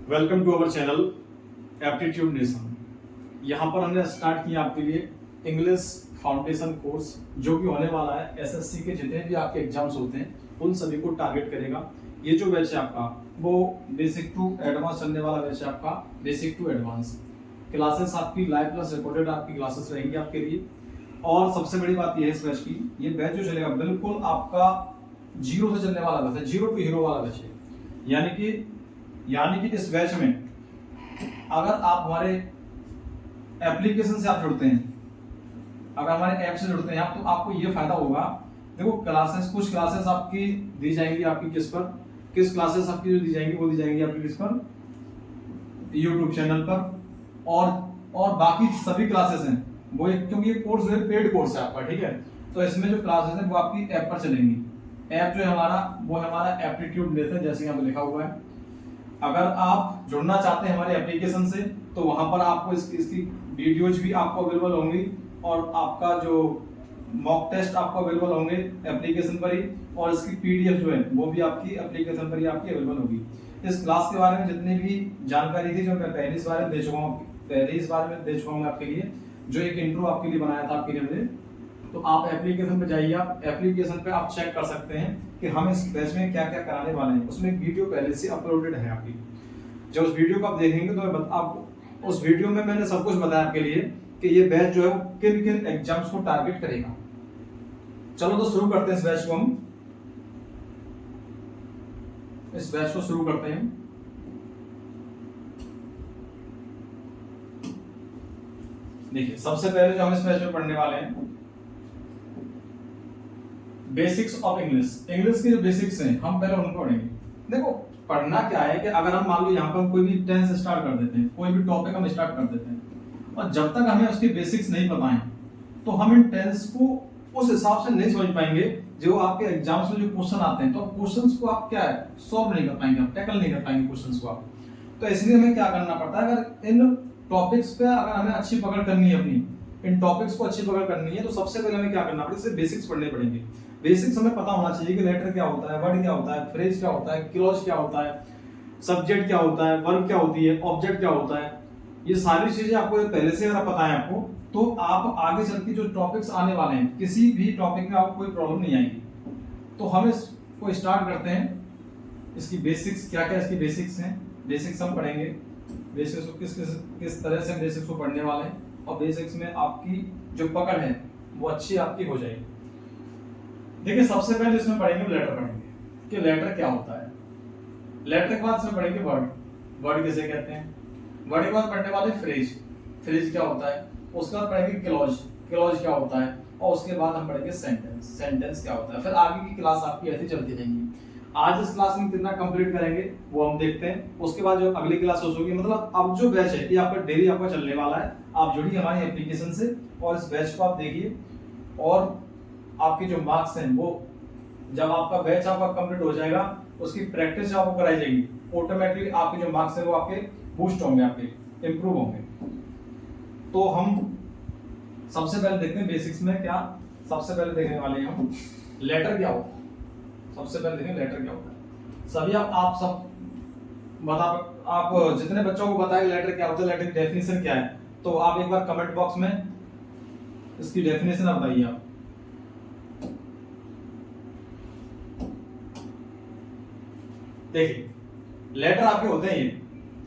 Welcome to our channel Aptitude Nation. यहाँ पर हमने स्टार्ट किया आपके लिए इंग्लिश फाउंडेशन कोर्स, जो कि होने वाला है एसएससी के जितने भी आपके एग्जाम्स होते हैं उन सभी को टारगेट करेगा। ये जो बैच है आपका वो बेसिक टू एडवांस चलने वाला बैच है आपका, बेसिक टू एडवांस। क्लासेस आपकी लाइव प्लस रिकॉर्डेड आपकी क्लासेस रहेंगी आपके लिए। और सबसे बड़ी बात ये है इस बैच की, ये बैच जो चलेगा बिल्कुल आपका जीरो से चलने वाला बैच है, जीरो टू हीरो वाला बैच है। यानी कि इस बैच में अगर आप हमारे एप्लीकेशन से आप जुड़ते हैं, अगर हमारे ऐप से जुड़ते हैं आप, तो आपको ये फायदा होगा। देखो कुछ क्लासेस आपकी दी जाएंगी, आपकी किस क्लासेस आपकी जो दी जाएंगी वो दी जाएंगी आपकी किस पर, यूट्यूब चैनल पर। और बाकी सभी क्लासेस हैं वो क्योंकि ये कोर्स जो है पेड कोर्स है आपका, ठीक है। तो इसमें जो क्लासेस हैं वो आपकी ऐप पर चलेंगी। ऐप जो है हमारा एप्टीट्यूड नेशन है, जैसे यहाँ पे लिखा हुआ है। अगर आप जुड़ना चाहते हैं हमारे एप्लीकेशन से तो वहां पर आपको इसकी वीडियोज भी आपको अवेलेबल होंगी, और आपका जो मॉक टेस्ट आपको अवेलेबल होंगे एप्लीकेशन पर ही, और इसकी पीडीएफ जो है वो भी आपकी एप्लीकेशन पर ही आपकी अवेलेबल होगी। इस क्लास के बारे में जितनी भी जानकारी थी जो मैं पहले इस बारे में दे चुका हूँ आपके लिए, जो एक इंट्रो आपके लिए बनाया था आपके लिए मैंने। तो आप एप्लीकेशन पे जाइए, आप एप्लीकेशन पे आप चेक कर सकते हैं कि हम इस बैच में क्या क्या कराने वाले हैं। उसमें एक वीडियो पहले से अपलोडेड है आपकी। जब उस वीडियो को आप देखेंगे तो आप उस वीडियो में मैंने सब कुछ बताया आपके लिए कि ये बैच जो है वो किन किन एग्जाम्स को टारगेट करेगा। चलो तो शुरू करते हैं इस बैच को शुरू करते हैं। देखिए सबसे पहले जो हम इस बैच में पढ़ने वाले हैं, बेसिक्स ऑफ इंग्लिश के जो बेसिक्स हैं हम पहले उनको पढ़ेंगे। देखो पढ़ना क्या है कि अगर हम मान लो यहाँ पर हम कोई भी टेंस स्टार्ट कर देते हैं, कोई भी टॉपिक हम स्टार्ट कर देते हैं, और जब तक हमें उसके बेसिक्स नहीं पता है तो हम इन टेंस को उस हिसाब से नहीं समझ पाएंगे जो आपके एग्जाम्स में जो क्वेश्चन आते हैं। तो क्वेश्चंस को आप क्या है सॉल्व नहीं कर पाएंगे, आप टैकल नहीं कर पाएंगे क्वेश्चंस को आप। तो इसलिए हमें क्या करना पड़ता है, अगर इन टॉपिक्स पे अगर हमें अच्छी पकड़ करनी है, अपनी इन टॉपिक्स को अच्छी पकड़ करनी है, तो सबसे पहले हमें क्या करना पड़ेगा, इससे बेसिक्स पढ़ने पड़ेंगे। बेसिक्स हमें पता होना चाहिए कि लेटर क्या होता है, वर्ड क्या होता है, फ्रेज क्या होता है, क्लॉज क्या होता है, सब्जेक्ट क्या होता है, वर्ब क्या होती है, ऑब्जेक्ट क्या होता है। ये सारी चीजें आपको पहले से अगर पता है आपको, तो आप आगे चल के जो टॉपिक्स आने वाले हैं किसी भी टॉपिक में आपको कोई प्रॉब्लम नहीं आएगी। तो हम इसको स्टार्ट करते हैं। इसकी बेसिक्स क्या क्या इसकी बेसिक्स हैं, बेसिक्स हम पढ़ेंगे। बेसिक्स को किस तरह से हम बेसिक्स को पढ़ने वाले हैं, और बेसिक्स में आपकी जो पकड़ है वो अच्छी आपकी हो जाएगी। देखिए सबसे पहले इसमें पढ़ेंगे लेटर, पढ़ेंगे कि लेटर क्या होता है। लेटर के बाद इसमें पढ़ेंगे वर्ड किसे कहते हैं। वर्ड के बाद पढ़ने वाले फ्रेज क्या होता है। उसके बाद पढ़ेंगे क्लॉज क्या होता है, और उसके बाद हम पढ़ेंगे सेंटेंस क्या होता है। फिर आगे की क्लास आपकी ऐसी चलती रहेंगी। आज इस क्लास में कितना कंप्लीट करेंगे वो हम देखते हैं। उसके बाद जो अगली क्लास होगी, मतलब अब जो बैच है ये आपका डेली आपका चलने वाला है। आप जुड़िए हमारी एप्लीकेशन से और इस बैच को आप देखिए, और आपके जो मार्क्स हैं वो जब आपका बैच आपका कंप्लीट हो जाएगा, उसकी प्रैक्टिस आपको कराई जाएगी, ऑटोमेटिकली आपके जो मार्क्स हैं वो आपके बूस्ट होंगे, आपके इंप्रूव होंगे। तो हम सबसे पहले देखते हैं बेसिक्स में क्या। सबसे पहले देखने वाले हैं हम लेटर क्या होता है। सबसे पहले देखें लेटर क्या होता है। सभी आप सब आप जितने बच्चों को बताएं लेटर क्या होता है, लेटर की डेफिनेशन क्या है, तो आप एक बार कमेंट बॉक्स में इसकी डेफिनेशन बताइए आप। देखिए लेटर आपके होते हैं, ये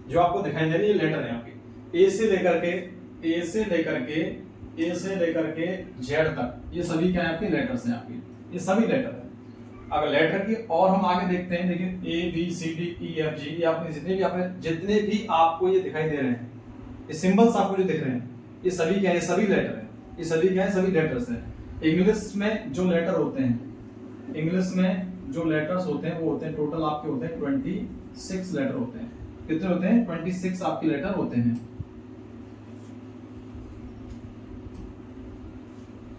जो आपको दिखाई दे रही है लेटर है आपके, ए से लेकर के जेड तक, ये सभी क्या है आपके लेटर्स हैं आपके, ये सभी लेटर है। अगर लेटर की और हम आगे देखते हैं, देखिए A B C D E F G, ये आपने जितने भी आपको ये दिखाई दे रहे हैं, ये सिंबल्स आपको जो दिख रहे हैं, ये सभी क्या है, सभी लेटर है। ये सभी क्या है, सभी लेटर्स हैं। इंग्लिश में जो लेटर होते हैं, इंग्लिश में जो लेटर्स होते हैं वो होते हैं टोटल आपके होते हैं 26 लेटर होते हैं। कितने होते हैं, 26 आपके लेटर होते हैं।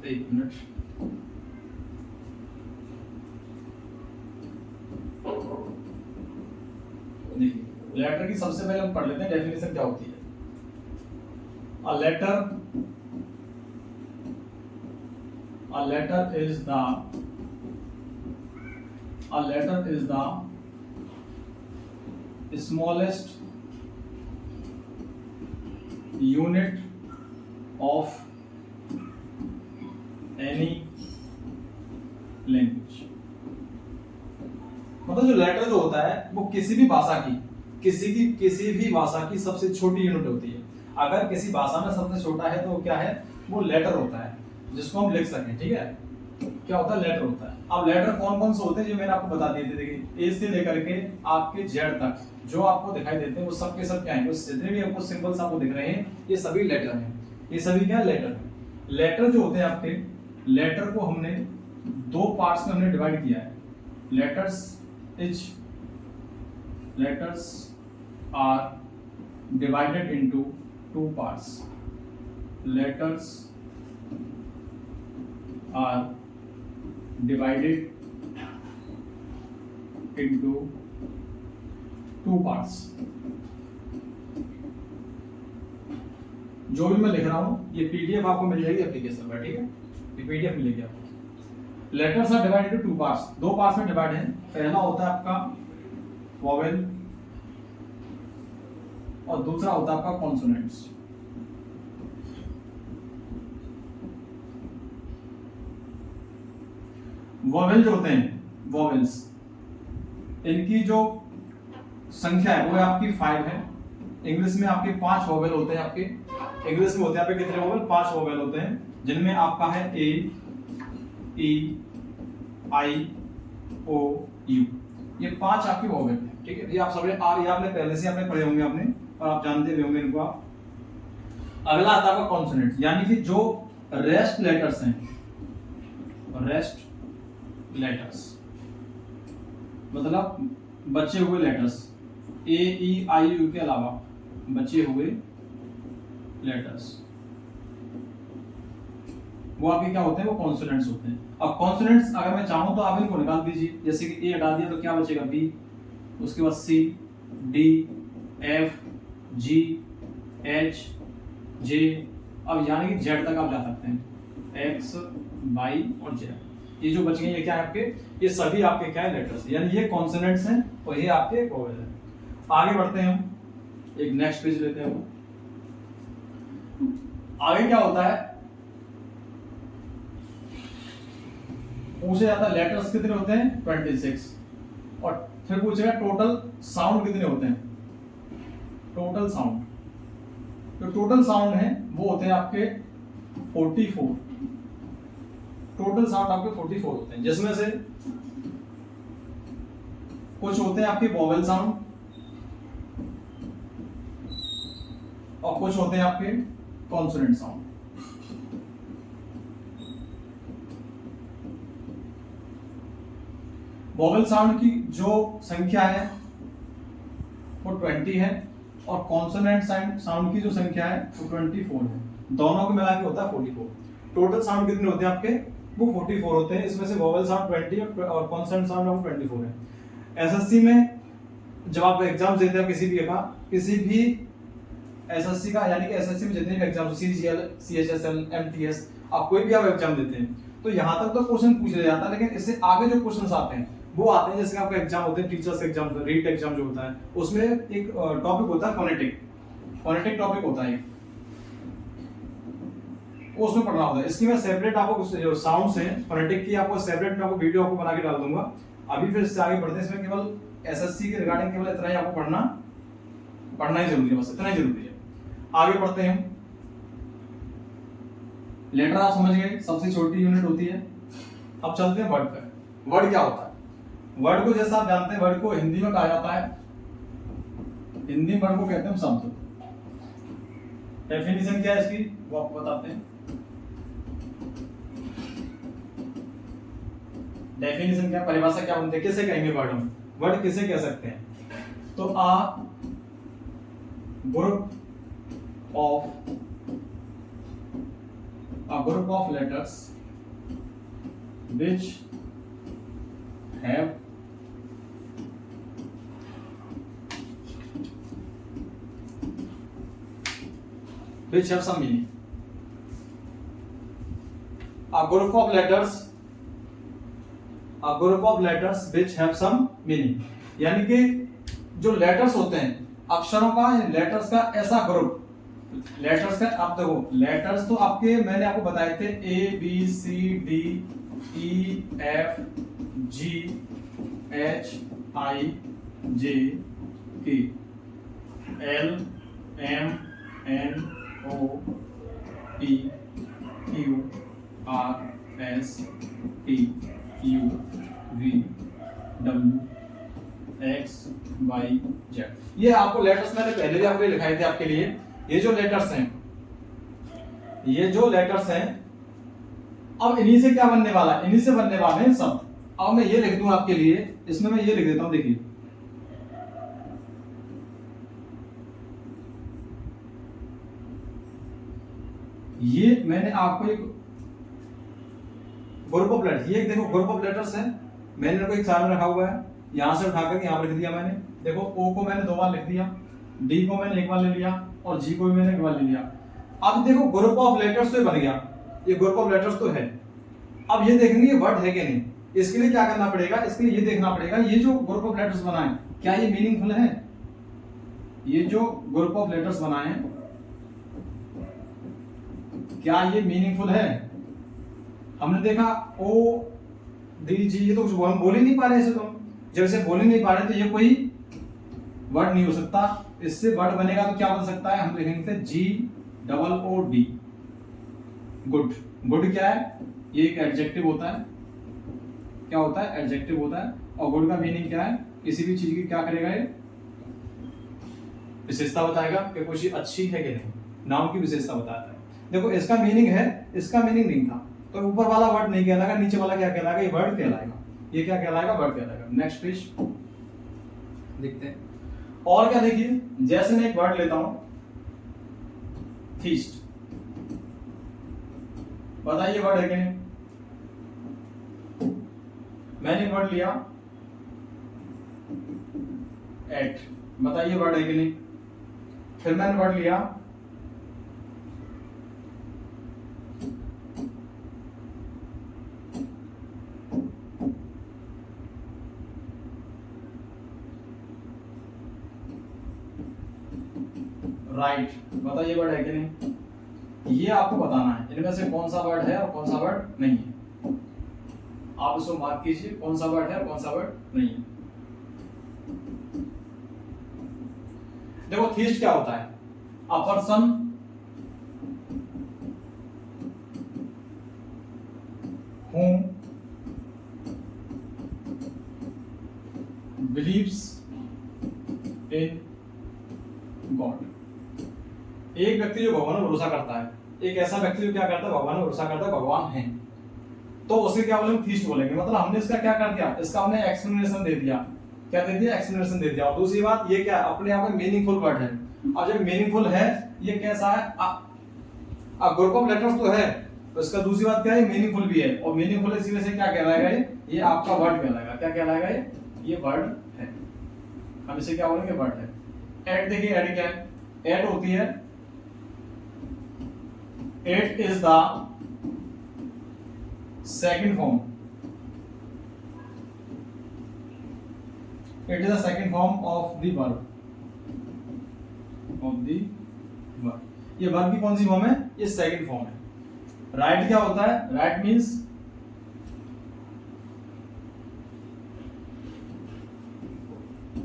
एक मिनट, देखिए लेटर की सबसे पहले हम पढ़ लेते हैं डेफिनेशन क्या होती है। A letter is the smallest unit of any language. मतलब जो लेटर जो होता है वो किसी भी भाषा की किसी भी भाषा की सबसे छोटी यूनिट होती है। अगर किसी भाषा में सबसे छोटा है तो क्या है, वो लेटर होता है, जिसको हम लिख सकें। ठीक है, क्या होता है, लेटर होता है। अब लेटर कौन कौन से होते हैं जो मैंने आपको बता दिए थे। देखिए, ए से लेकर के आपके जेड तक जो आपको दिखाई देते हैं वो सब के सब क्या है, वो जितने भी आपको सिंबल्स आपको दिख रहे हैं ये सभी लेटर हैं। ये सभी क्या लेटर है। लेटर जो होते हैं आपके, लेटर को हमने दो पार्ट्स में हमने डिवाइड किया है। Letters are divided into two parts. Letters are divided into two parts। जो भी मैं लिख रहा हूं ये पीडीएफ आपको मिल जाएगी एप्लीकेशन पर। ठीक है, ये पीडीएफ मिलेगी आपको। Letters are divided into two parts, दो पार्ट्स में डिवाइड है। पहला होता है आपका वोवेल और दूसरा होता है आपका कॉन्सोनेंट्स। वोवेल जो होते हैं, वोवेल्स, इनकी जो संख्या है वो आपकी 5 है। इंग्लिश में आपके 5 वोवेल होते हैं। आपके इंग्लिश में होते हैं आपके कितने वोवेल, 5 वोवेल होते हैं, जिनमें आपका है ए, ई, आई, ओ, यू। ये 5 आपके वोवेल हैं। ठीक है, ये आप सब ये आपने पहले से आपने पढ़े होंगे आपने, और आप जानते भी होंगे इनको आप। अगला आता है आपका कॉन्सोनेंट, यानी कि जो रेस्ट लेटर्स हैं। रेस्ट लेटर्स मतलब बचे हुए letters, A, E, I, you के अलावा बचे हुए लेटर्स, वो आपके क्या होते हैं, वो कॉन्सोनेंट्स होते हैं। अब कॉन्सोनेंट्स अगर मैं चाहूं तो आप इनको निकाल दीजिए। जैसे कि ए हटा दिया तो क्या बचेगा, बी, उसके बाद सी, डी, एफ, जी, एच, जे, अब यानी कि जेड तक आप जा सकते हैं, एक्स, वाई और जेड। ये जो बच गए ये क्या है आपके, ये सभी आपके क्या है, लेटर्स, यानी ये कॉन्सोनेंट्स हैं और ये आपके वोवेल हैं। आगे बढ़ते हैं हम, एक नेक्स्ट पेज लेते हैं। आगे क्या होता है, पूछे जाता है लेटर्स कितने होते हैं, 26, और फिर पूछेगा टोटल साउंड कितने होते हैं। टोटल साउंड, जो टोटल साउंड है वो होते हैं आपके 44। टोटल साउंड आपके 44 होते हैं, जिसमें से कुछ होते हैं आपके वोवेल साउंड और कुछ होते हैं आपके कॉन्सोनेंट साउंड। वोवेल साउंड की जो संख्या है वो 20 है और कॉन्सोनेंट साउंड की जो संख्या है वो 24 है। दोनों को मिला के होता है 44। टोटल साउंड कितने होते हैं आपके, वो 44 होते हैं। इसमें से वोवेल साउंड 20 और कॉन्सोनेंट साउंड आपको 24 है। एसएससी में जब आप एग्जाम देते हैं किसी भी एसएससी का, यानी कि एसएससी में जितने भी एग्जाम, सीजीएल, सीएचएसएल, एमटीएस, आप कोई भी आप एग्जाम देते हैं तो यहाँ तक तो क्वेश्चन पूछ लिया जाता है, लेकिन इससे आगे जो क्वेश्चन आते हैं वो आते हैं। जैसे आपका एग्जाम होते हैं, टीचर्स एग्जाम, रीट एग्जाम जो होता है, उसमें एक टॉपिक होता है फोनेटिक टॉपिक होता है, उसमें पढ़ना होता है। इसकी मैं सेपरेट आपको जो साउंड्स हैं फोनेटिक की, आपको सेपरेट मैं आपको वीडियो आपको बना के डाल दूंगा। अभी फिर इससे आगे बढ़ते हैं। इसमें केवल एसएससी के रिगार्डिंग केवल इतना ही आपको पढ़ना ही जरूरी है, बस इतना ही जरूरी है। आगे बढ़ते हैं हम। लेटर आप समझ गए, सबसे छोटी यूनिट होती है। अब चलते हैं वर्ड पर। वर्ड क्या होता है, वर्ड को जैसा आप जानते हैं, वर्ड को हिंदी में कहा जाता है, हिंदी वर्ड को कहते हैं शब्द। डेफिनेशन क्या है इसकी वो आपको बताते हैं। डेफिनेशन क्या, परिभाषा क्या बनती है, किसे कहेंगे वर्ड, हम वर्ड किसे कह सकते हैं। तो अ group of letters which have some meaning. A group of letters which have some meaning, यानी कि जो लेटर्स होते हैं, अक्षरों का, लेटर्स का ऐसा ग्रुप लेटर्स का आप देखो, लेटर्स तो आपके मैंने आपको बताए थे A B C D E F G H I J K L M N O P Q R S T U V W X Y Z. ये आपको लेटर्स मैंने पहले भी आपको लिखाए थे आपके लिए। ये जो लेटर्स हैं, ये जो लेटर्स हैं, अब इन्हीं से क्या बनने वाला है, इन्हीं से बनने वाले हैं शब्द। अब मैं ये लिख दूं आपके लिए, इसमें मैं ये लिख देता हूं, देखिए ये मैंने आपको एक ग्रुप ऑफ लेटर्स, ये देखो ग्रुप ऑफ लेटर्स है, मैंने इनको एक साथ में रखा हुआ है, यहां से उठाकर यहां पर लिख दिया मैंने। देखो ओ को मैंने 2 बार लिख दिया, डी को मैंने 1 बार ले लिया और जी को भी मैंने 1 बार ले लिया। अब देखो ग्रुप ऑफ लेटर्स तो बन गया, ये ग्रुप ऑफ लेटर्स तो है। अब ये देखेंगे ये वर्ड है कि नहीं, इसके लिए क्या करना पड़ेगा, इसके लिए ये देखना पड़ेगा ये जो ग्रुप ऑफ लेटर्स बनाए क्या ये मीनिंगफुल है। ये जो ग्रुप ऑफ लेटर्स बनाए क्या ये मीनिंगफुल है। हमने देखा ओ डी जी, ये तो कुछ हम बोल ही नहीं पा रहे इसे, तो जब इसे बोल ही नहीं पा रहे तो ये कोई वर्ड नहीं हो सकता। इससे वर्ड बनेगा तो क्या बन सकता है, हम लिखेंगे G double O D, good. Good क्या है, ये एक एडजेक्टिव होता है, क्या होता है, एडजेक्टिव होता है। और गुड का मीनिंग क्या है, किसी भी चीज की क्या करेगा, ये विशेषता बताएगा कि कुछ चीज अच्छी है कि नहीं, नाम की विशेषता बताता है। देखो इसका मीनिंग है, इसका मीनिंग नहीं था, तो ऊपर वाला वर्ड नहीं कहलाएगा, नीचे वाला क्या कहलाएगा, ये वर्ड कहलाएगा। ये क्या कहलाएगा, वर्ड कहलाएगा। नेक्स्ट पेज देखते हैं और क्या, देखिए जैसे मैं एक वर्ड लेता हूं फीस्ट, बताइए वर्ड है कि नहीं। मैंने वर्ड लिया एट, बताइए वर्ड है कि नहीं। फिर मैंने वर्ड लिया राइट, बताइए वर्ड है कि नहीं। ये आपको बताना है इनमें से कौन सा वर्ड है और कौन सा वर्ड नहीं है। आप इसको मार्क कीजिए कौन सा वर्ड है और कौन सा वर्ड नहीं है। देखो थीस्ट क्या होता है, a person whom believes in God। एक व्यक्ति जो भगवान पर भरोसा करता है, एक ऐसा व्यक्ति जो क्या करता है, भगवान पर भरोसा करता है, भगवान है, तो उसे क्या बोलेंगे, थीस्ट बोलेंगे। मतलब हमने इसका क्या कर दिया, इसका हमने एक्सप्लेनेशन दे दिया, क्या दे दिया, एक्सप्लेनेशन दे दिया। और दूसरी बात ये क्या अपने आप में मीनिंगफुल वर्ड है। अब जब मीनिंगफुल है ये कैसा है, ग्रुप ऑफ लेटर्स तो है, तो इसका दूसरी बात क्या है, मीनिंगफुल भी है। और मीनिंगफुल इसी में से क्या कहलाएगा, ये आपका वर्ड कहलाएगा। क्या कहलाएगा, ये वर्ड है। हम इसे क्या बोलेंगे, वर्ड है। ऐड देखिए, ऐड क्या है, ऐड होती है, it is the second form, it is the second form of the verb, of the verb. ये वर्ब की कौन सी फॉर्म है, ये सेकंड फॉर्म है। राइट क्या होता है, राइट मीन्स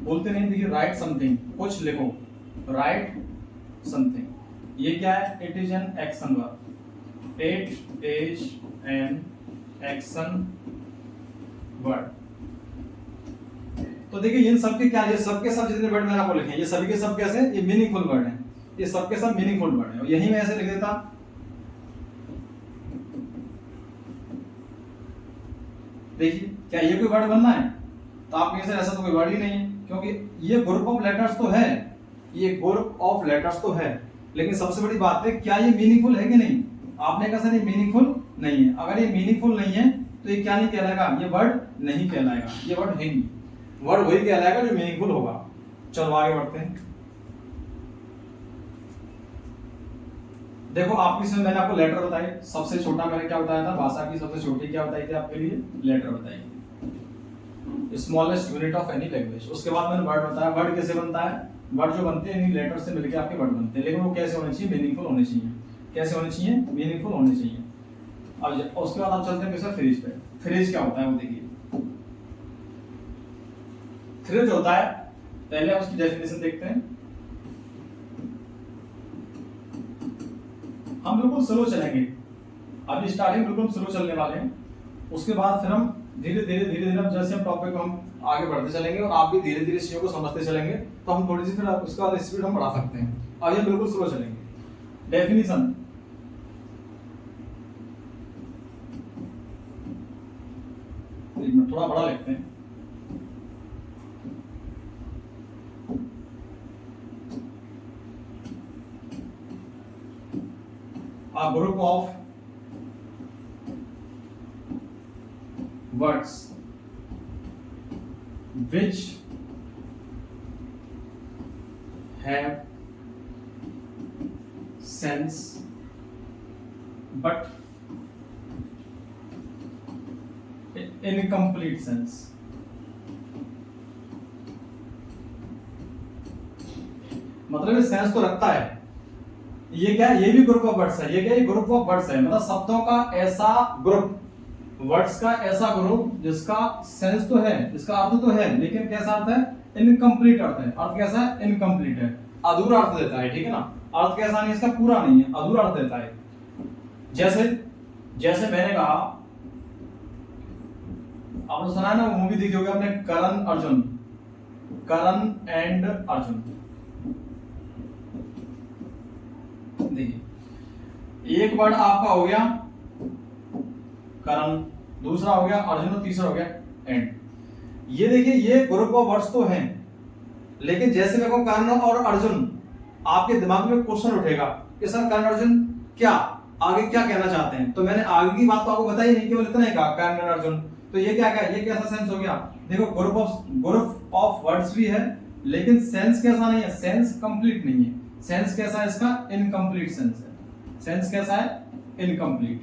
बोलते नहीं, देखिए राइट समथिंग, कुछ लिखो, राइट समथिंग। ये क्या है, it is an action verb, it is an action word. तो देखिए इन सब के क्या, ये सबके सब जितने वर्ड मैंने आपको लिखे हैं, ये सभी के सब कैसे, ये मीनिंगफुल वर्ड हैं, ये सबके सब मीनिंगफुल वर्ड हैं। और यही मैं ऐसे लिख देता, देखिए क्या ये कोई वर्ड बनना है, तो आप कैसे, ऐसा तो कोई वर्ड ही नहीं है, क्योंकि ये ग्रुप ऑफ लेटर्स तो है, ये ग्रुप ऑफ लेटर्स तो है, लेकिन सबसे बड़ी बात है क्या ये मीनिंगफुल है कि नहीं। आपने कहा सर ये मीनिंगफुल नहीं है, अगर ये मीनिंगफुल नहीं है तो ये क्या नहीं कहलाएगा, ये वर्ड नहीं कहलाएगा, ये वर्ड है नहीं। वर्ड वही कहलाएगा जो मीनिंगफुल होगा। चलो आगे बढ़ते हैं। देखो आपकी इसमें मैंने आपको लेटर बताई, सबसे छोटा मैंने क्या बताया था, भाषा की सबसे छोटी क्या बताई थी आपके लिए, लेटर बताई, smallest unit of any language. उसके बाद मैंने वर्ड बताया, वर्ड कैसे बनता है, वर्ड जो बनते हैं इन लेटर से मिलकर आपके वर्ड बनते हैं, लेकिन वो कैसे होने चाहिए, मीनिंगफुल होने चाहिए। कैसे होने चाहिए, मीनिंगफुल होने चाहिए। अब उसके बाद आप चलते हैं किसका, फ्रेज पे। फ्रेज क्या होता है वो देखिए। फ्रेज होता है, पहले आप उसकी डेफिनेशन देखते हैं। हम बिल्कुल स्लो चलेंगे, अभी स्टार्टिंग बिल्कुल स्लो चलने वाले हैं, उसके बाद फिर हम धीरे धीरे जैसे हम टॉपिक को हम आगे बढ़ते चलेंगे और आप भी धीरे धीरे चीजों को समझते चलेंगे, तो हम थोड़ी सी फिर उसके बाद स्पीड हम बढ़ा सकते हैं। अब ये बिल्कुल स्लो चलेंगे। डेफिनेशन, थोड़ा बड़ा लिखते हैं। A group of words which have sense but incomplete sense। मतलब सेंस तो रखता है, ये क्या है, ये भी ग्रुप ऑफ वर्ड्स है। ये क्या है, ग्रुप ऑफ वर्ड्स है, मतलब शब्दों का ऐसा ग्रुप, वर्ड्स का ऐसा ग्रुप जिसका सेंस तो है, जिसका अर्थ तो है, लेकिन कैसा अर्थ है, इनकम्प्लीट अर्थ है। अर्थ कैसा है, इनकम्प्लीट है, अधूरा अर्थ देता है, ठीक है ना। अर्थ कैसा नहीं, इसका पूरा नहीं है, अधूरा अर्थ देता है। जैसे मैंने कहा, आपने सुना है ना, वो मूवी देखी होगी आपने, करण अर्जुन, करण एंड अर्जुन। देखिए, एक वर्ड आपका हो गया करण, दूसरा हो गया अर्जुन और तीसरा हो गया एंड। ये देखिए, ये ग्रुप ऑफ वर्ड्स तो हैं, लेकिन जैसे मैं कहूं कर्ण और अर्जुन, आपके दिमाग में क्वेश्चन उठेगा कि सर कर्ण अर्जुन क्या, आगे क्या कहना चाहते हैं। तो मैंने आगे की बात तो आपको बताई नहीं, केवल इतना ही कहा कर्ण अर्जुन। तो ये क्या है, ये कैसा सेंस हो गया, देखो ग्रुप ऑफ वर्ड्स भी है, लेकिन सेंस कैसा नहीं है, सेंस कंप्लीट नहीं है। सेंस कैसा है इसका, इनकम्प्लीट सेंस है। सेंस कैसा है, इनकम्प्लीट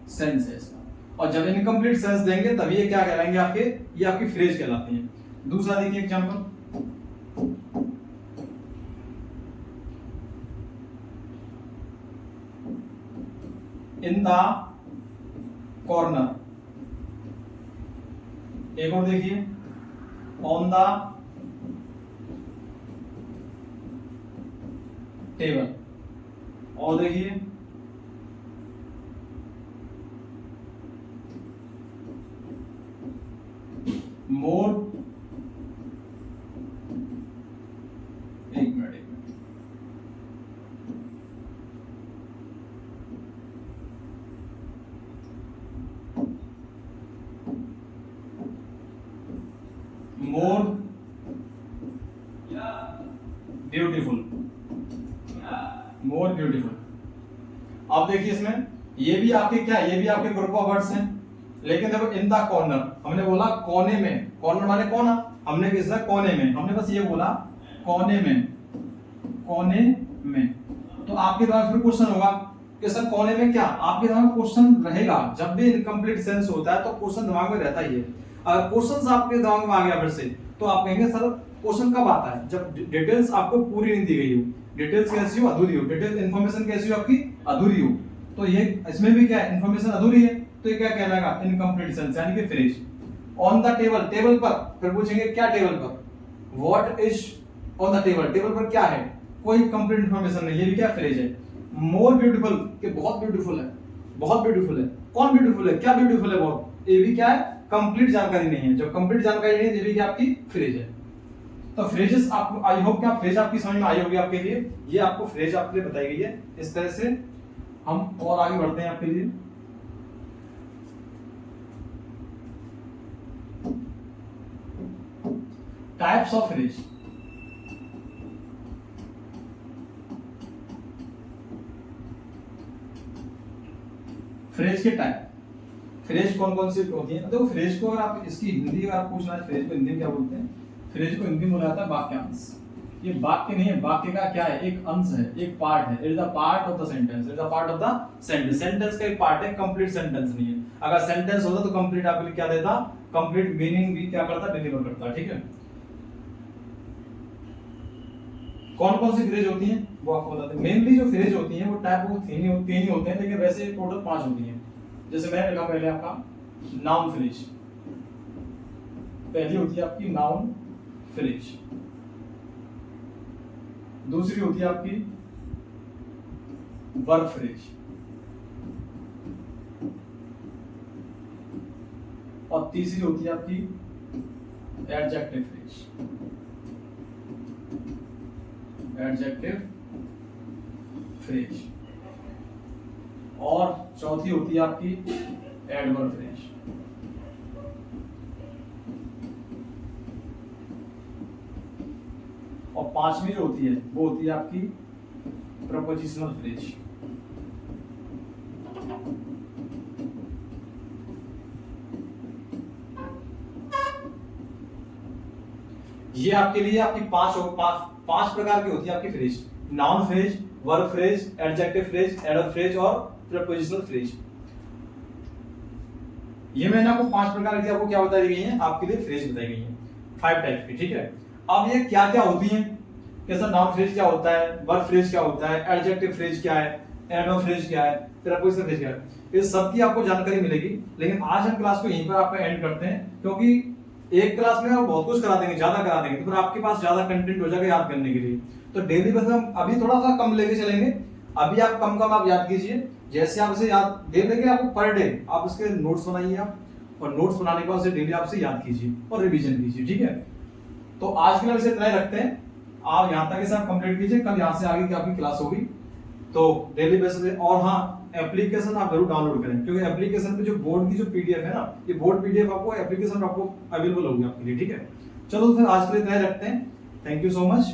सेंस है इसका। और जब इनकम्प्लीट सेंस देंगे तभी ये क्या कहलाएंगे आपके, ये आपकी फ्रेज कहलाती है। दूसरा देखिए एग्जांपल, इन द कॉर्नर। एक और देखिए, ऑन द टेबल। और देखिए, मोर, एक minute, more beautiful, more beautiful. अब देखिए इसमें ये भी आपके क्या है, ये भी आपके ग्रुप ऑफ वर्ड्स हैं, लेकिन देखो इन द कॉर्नर, हमने बोला कोने में, कॉर्नर माने कोना, हमने किसका, कोने में, हमने बस ये बोला कोने में, कोने में। तो आपके दिमाग में फिर क्वेश्चन होगा कि सर कोने में क्या, आपके दिमाग में क्वेश्चन रहेगा। जब भी इनकम्प्लीट सेंस होता है तो क्वेश्चन दिमाग में रहता ही है। अगर क्वेश्चन आपके दिमाग में आ गया फिर से, तो आप कहेंगे सर क्वेश्चन कब आता है, जब डिटेल्स आपको पूरी नहीं दी गई हो। डिटेल्स कैसी हो, अधूरी हो। डिटेल इन्फॉर्मेशन कैसी हो, आपकी अधूरी हो। तो ये इसमें भी क्या है, इन्फॉर्मेशन अधूरी है, तो ये क्या कहलाएगा, इनकम्प्लीट सेंस, यानी कि phrase. On the table, table पर, फिर पूछेंगे क्या टेबल पर, what is on the table, table पर क्या है, कोई कंप्लीट इन्फॉर्मेशन नहीं, ये भी क्या फ्रेज है। मोर ब्यूटीफुल, कि बहुत ब्यूटीफुल है, बहुत ब्यूटीफुल है, कौन ब्यूटीफुल है, क्या ब्यूटीफुल है बहुत, ये भी क्या है, कंप्लीट जानकारी नहीं है। जब कंप्लीट जानकारी नहीं है, ये भी क्या आपकी फ्रेज है। तो फ्रेजेस आपको, आई होप क्या फ्रेज आपकी समझ में आई होगी आपके लिए। ये आपको फ्रेज आपके लिए बताई गई है। इस तरह से हम और आगे बढ़ते हैं आपके लिए। Types of phrase. फ्रेज के टाइप, फ्रेज कौन कौन सी होती है। देखो फ्रेज को अगर आप इसकी हिंदी अगर आप पूछना है, फ्रेज को हिंदी में क्या बोलते हैं, फ्रेज को हिंदी में बोला जाता है वाक्यांश। ये वाक्य नहीं है, वाक्य का क्या है, एक अंश है, एक पार्ट है। It is the part of the sentence, it is the part of the sentence. Sentence का एक पार्ट है, कंप्लीट सेंटेंस नहीं है। अगर सेंटेंस होता तो कंप्लीट आपके लिए क्या देता, कंप्लीट मीनिंग भी क्या करता, डिलीवर करता। ठीक है, कौन कौन सी फ्रेज होती हैं वो आपको बताते हैं। मेनली जो फ्रेज होती हैं वो टाइप वो तीन ही होते हैं, लेकिन वैसे टोटल 5 होती हैं। जैसे मैंने लिखा पहले आपका नाउन फ्रेज, पहली होती है आपकी नाउन फ्रेज, दूसरी होती है आपकी वर्ब फ्रेज, और तीसरी होती है आपकी एडजेक्टिव फ्रेज, एडजेक्टिव फ्रेज, और चौथी होती है आपकी एडवर्ब फ्रेज। और पांचवी जो होती है वो होती है आपकी प्रपोजिशनल फ्रेज। ये आपके लिए आपकी पांच प्रकार की होती है आपकी phrase, noun phrase, verb phrase, adjective phrase, adverb phrase और प्रपोजिशनल फ्रेज। ये मैंने आपको 5 प्रकार की आपको क्या बताई गई है, आपके लिए फ्रेज बताई गई है 5 टाइप की, ठीक है। अब ये क्या क्या होती हैं, कैसा नाउन फ्रेज क्या होता है, वर्ब फ्रेज क्या होता है, एडजेक्टिव फ्रेज क्या है, एडवर्ब फ्रेज क्या है, प्रपोजिशनल फ्रेज क्या है, ये सब की आपको जानकारी मिलेगी। लेकिन आज हम क्लास को यहीं पर आपका एंड करते हैं, क्योंकि एक क्लास में हम बहुत कुछ करा देंगे, ज्यादा करा देंगे, तो फिर आपके पास ज्यादा कंटेंट हो जाएगा याद करने के लिए। तो डेली बेस हम अभी थोड़ा सा कम लेके चलेंगे, अभी आप कम आप याद कीजिए। जैसे आप इसे याद दे देंगे आपको पर डे, आप उसके नोट्स बनाइए आप, और नोट्स बनाने के बाद उसे डेली आपसे याद कीजिए और रिवीजन कीजिए, ठीक है। तो आज के लिए इसे इतना ही रखते हैं, आप यहाँ तक इसे आप कंप्लीट कीजिए, कल यहाँ से आगे की आपकी क्लास होगी तो डेली बेसिस पे। और हाँ, एप्लीकेशन आप जरूर डाउनलोड करें, क्योंकि एप्लीकेशन पे जो बोर्ड की जो पीडीएफ है ना, ये बोर्ड पीडीएफ आपको एप्लीकेशन आपको अवेलेबल होगी आपके लिए, ठीक है। चलो फिर आज के लिए इतना ही रखते हैं, थैंक यू सो मच।